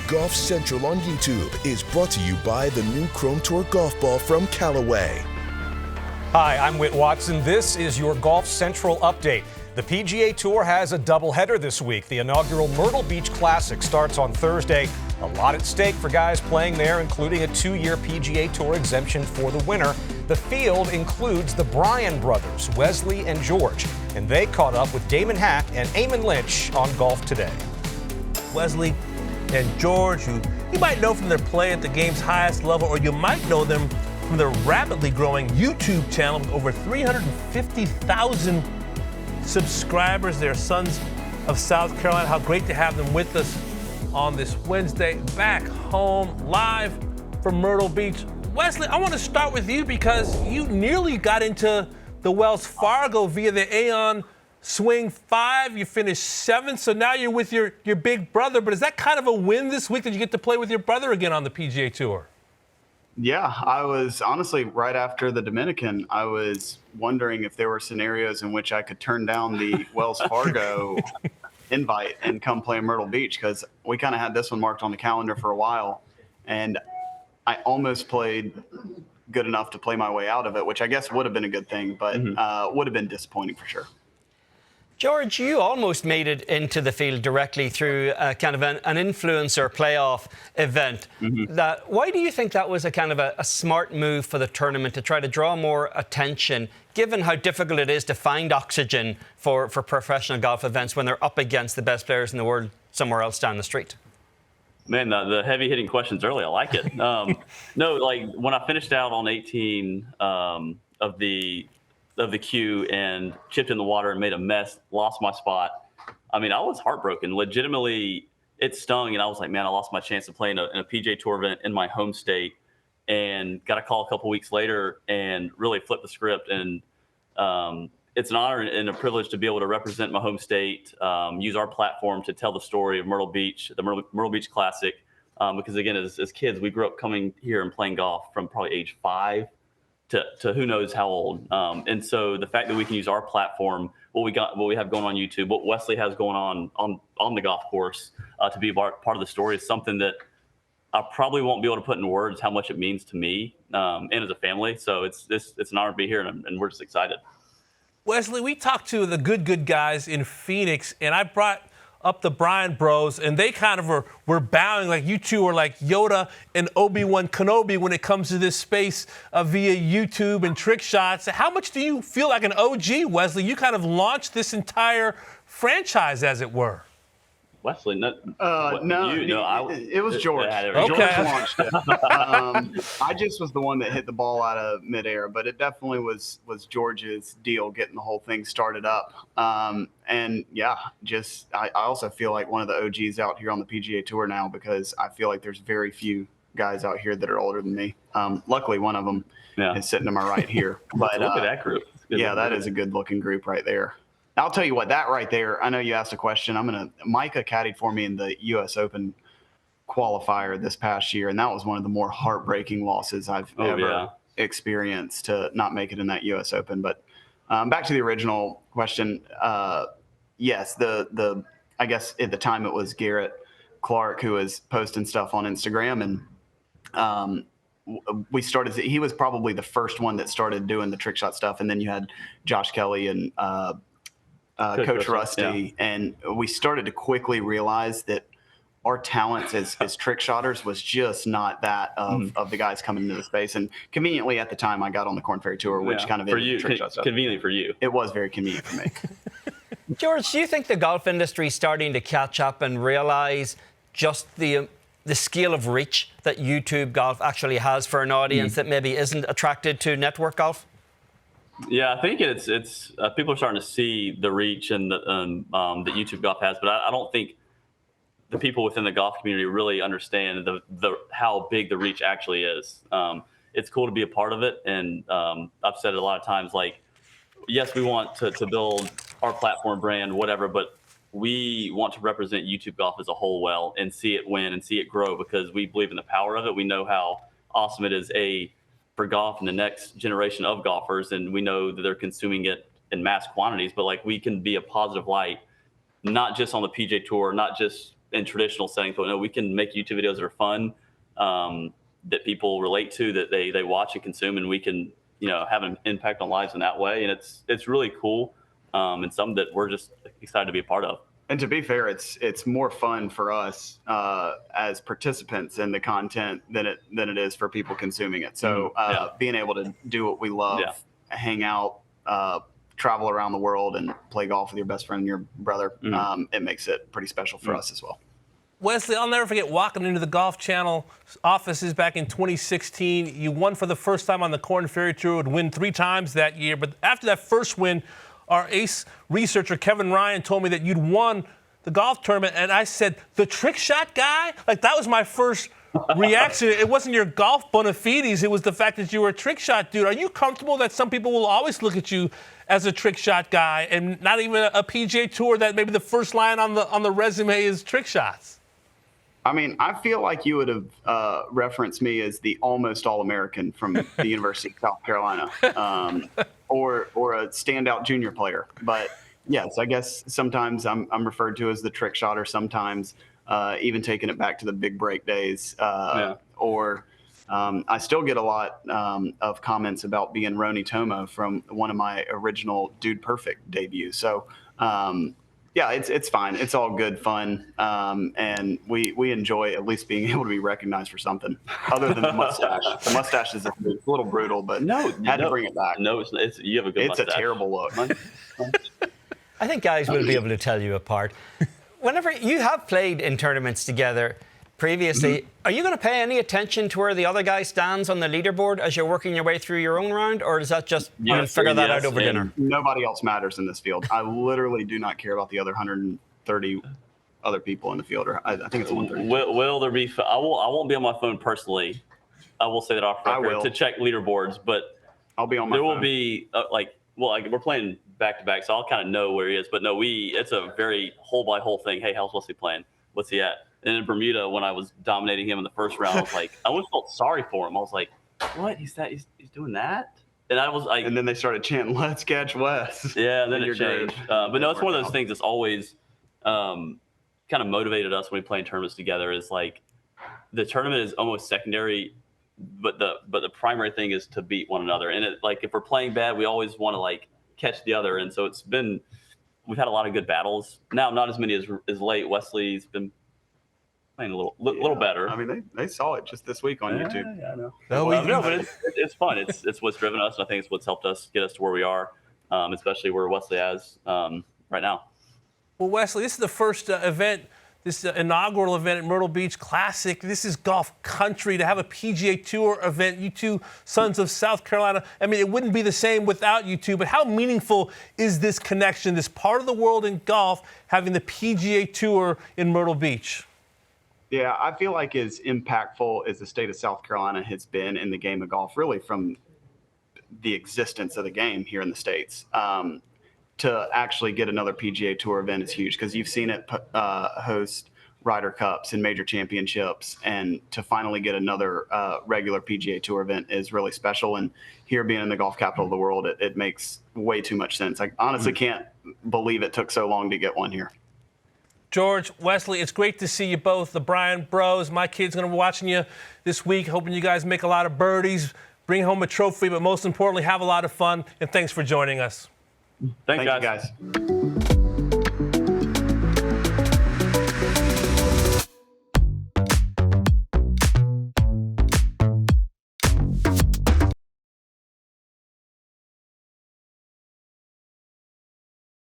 Golf Central on YouTube is brought to you by the new Chrome Tour golf ball from Callaway. Hi, I'm Whit Watson. This is your Golf Central update. The PGA Tour has a doubleheader this week. The inaugural Myrtle Beach Classic starts on Thursday. A lot at stake for guys playing there, including a 2-year PGA Tour exemption for the winner. The field includes the Bryan brothers, Wesley and George, and they caught up with Damon Hack and Eamon Lynch on Golf Today. Wesley and George, who you might know from their play at the game's highest level, or you might know them from their rapidly growing YouTube channel with over 350,000 subscribers. They're sons of South Carolina. How great to have them with us on this Wednesday, back home live from Myrtle Beach. Wesley, I want to start with you because you nearly got into the Wells Fargo via the Aon Swing 5. You finished 7th, so now you're with your big brother. But is that kind of a win this week that you get to play with your brother again on the PGA Tour? Yeah, I was honestly right after the Dominican, I was wondering if there were scenarios in which I could turn down the Wells Fargo invite and come play in Myrtle Beach, because we kind of had this one marked on the calendar for a while, and I almost played good enough to play my way out of it, which I guess would have been a good thing, but would have been disappointing for sure. George, you almost made it into the field directly through kind of an influencer playoff event. Why do you think that was a kind of a smart move for the tournament to try to draw more attention, given how difficult it is to find oxygen for professional golf events when they're up against the best players in the world somewhere else down the street? Man, the heavy-hitting questions early, I like it. No, like when I finished out on 18 of the queue and chipped in the water and made a mess, lost my spot. I mean, I was heartbroken. Legitimately, it stung, and I was like, man, I lost my chance of playing in a PGA Tour event in my home state, and got a call a couple weeks later and really flipped the script. And it's an honor and a privilege to be able to represent my home state, use our platform to tell the story of Myrtle Beach, the Myrtle Beach Classic, because, again, as kids, we grew up coming here and playing golf from probably age 5 to who knows how old. And so the fact that we can use our platform, what we have going on YouTube, what Wesley has going on the golf course, to be part of the story is something that I probably won't be able to put in words how much it means to me and as a family. So it's an honor to be here, and we're just excited. Wesley, we talked to the good guys in Phoenix, and I brought up the Bryan bros, and they kind of were bowing like you two are like Yoda and Obi-Wan Kenobi when it comes to this space via YouTube and trick shots. How much do you feel like an OG, Wesley? You kind of launched this entire franchise, as it were. Wesley, no, it was George. Okay. George launched it. I just was the one that hit the ball out of midair, but it definitely was George's deal getting the whole thing started up. And yeah, I also feel like one of the OGs out here on the PGA Tour now, because I feel like there's very few guys out here that are older than me. Luckily, one of them is sitting to my right here. But look at that group. Yeah, that is a good-looking group right there. I'll tell you what, that right there, I know you asked a question. Micah caddied for me in the U.S. Open qualifier this past year, and that was one of the more heartbreaking losses I've ever experienced, to not make it in that U.S. Open. But back to the original question, yes, I guess at the time it was Garrett Clark who was posting stuff on Instagram, and he was probably the first one that started doing the trick shot stuff, and then you had Josh Kelly and Coach Rusty, and we started to quickly realize that our talents as trick shotters was just not that of the guys coming into the space. And conveniently at the time, I got on the Korn Ferry Tour, which kind of for you, trick shot stuff. Conveniently for you. It was very convenient for me. George, do you think the golf industry is starting to catch up and realize just the scale of reach that YouTube golf actually has for an audience that maybe isn't attracted to network golf? Yeah, I think it's people are starting to see the reach and that YouTube golf has, but I don't think the people within the golf community really understand how big the reach actually is. It's cool to be a part of it, and I've said it a lot of times, like, yes, we want to build our platform brand, whatever, but we want to represent YouTube golf as a whole well and see it win and see it grow, because we believe in the power of it. We know how awesome it is, for golf and the next generation of golfers, and we know that they're consuming it in mass quantities, but like we can be a positive light, not just on the PGA Tour, not just in traditional settings, but no, we can make YouTube videos that are fun, that people relate to, that they watch and consume, and we can, have an impact on lives in that way. And it's really cool, and something that we're just excited to be a part of. And to be fair, it's more fun for us as participants in the content than it is for people consuming it. So being able to do what we love, hang out, travel around the world, and play golf with your best friend and your brother, it makes it pretty special for us as well. Wesley, I'll never forget walking into the Golf Channel offices back in 2016. You won for the first time on the Korn Ferry Tour, would win 3 times that year. But after that first win, our ace researcher, Kevin Ryan, told me that you'd won the golf tournament. And I said, the trick shot guy? Like, that was my first reaction. It wasn't your golf bona fides. It was the fact that you were a trick shot dude. Are you comfortable that some people will always look at you as a trick shot guy and not even a PGA Tour that maybe the first line on the resume is trick shots? I mean, I feel like you would have referenced me as the almost All-American from the University of South Carolina, or a standout junior player. But yes, I guess sometimes I'm referred to as the trick shot, or sometimes even taking it back to the big break days. Or I still get a lot of comments about being Roni Tomo from one of my original Dude Perfect debuts. So yeah, it's fine. It's all good fun. And we enjoy at least being able to be recognized for something other than the mustache. The mustache is a little brutal, but had to bring it back. No, you have a good mustache. It's a terrible look. I think guys will be able to tell you apart. Whenever you have played in tournaments together previously, are you going to pay any attention to where the other guy stands on the leaderboard as you're working your way through your own round, or is that just figure that out over dinner? Nobody else matters in this field. I literally do not care about the other 130 other people in the field. Or I think it's 130. Will there be? I won't be on my phone personally. I will say that off record to check leaderboards, but I'll be on my phone. There will be we're playing back to back, so I'll kind of know where he is. But no, it's a very hole by hole thing. Hey, how's Wesley playing? What's he at? And in Bermuda, when I was dominating him in the first round, I was like, I almost felt sorry for him. I was like, what? He's doing that? And I was like, and then they started chanting, "Let's catch Wes." Yeah, and then it changed. But no, it's one of those things that's always kind of motivated us when we play in tournaments together. Is like the tournament is almost secondary, but the primary thing is to beat one another. And if we're playing bad, we always want to catch the other. And so we've had a lot of good battles. Now, not as many as late. Wesley's been playing a little better. I mean, they saw it just this week on YouTube. Yeah, I know. No, but it's fun. It's what's driven us, and I think it's what's helped us get us to where we are, especially where Wesley is right now. Well, Wesley, this is the first event, this inaugural event at Myrtle Beach Classic. This is golf country. To have a PGA Tour event, you two sons of South Carolina, I mean, it wouldn't be the same without you two, but how meaningful is this connection, this part of the world in golf, having the PGA Tour in Myrtle Beach? Yeah, I feel like as impactful as the state of South Carolina has been in the game of golf, really from the existence of the game here in the States, to actually get another PGA Tour event is huge, because you've seen it host Ryder Cups and major championships, and to finally get another regular PGA Tour event is really special. And here being in the golf capital of the world, it makes way too much sense. I honestly can't believe it took so long to get one here. George, Wesley, it's great to see you both, the Bryan bros. My kid's going to be watching you this week, hoping you guys make a lot of birdies, bring home a trophy, but most importantly, have a lot of fun. And thanks for joining us. Thank you, guys.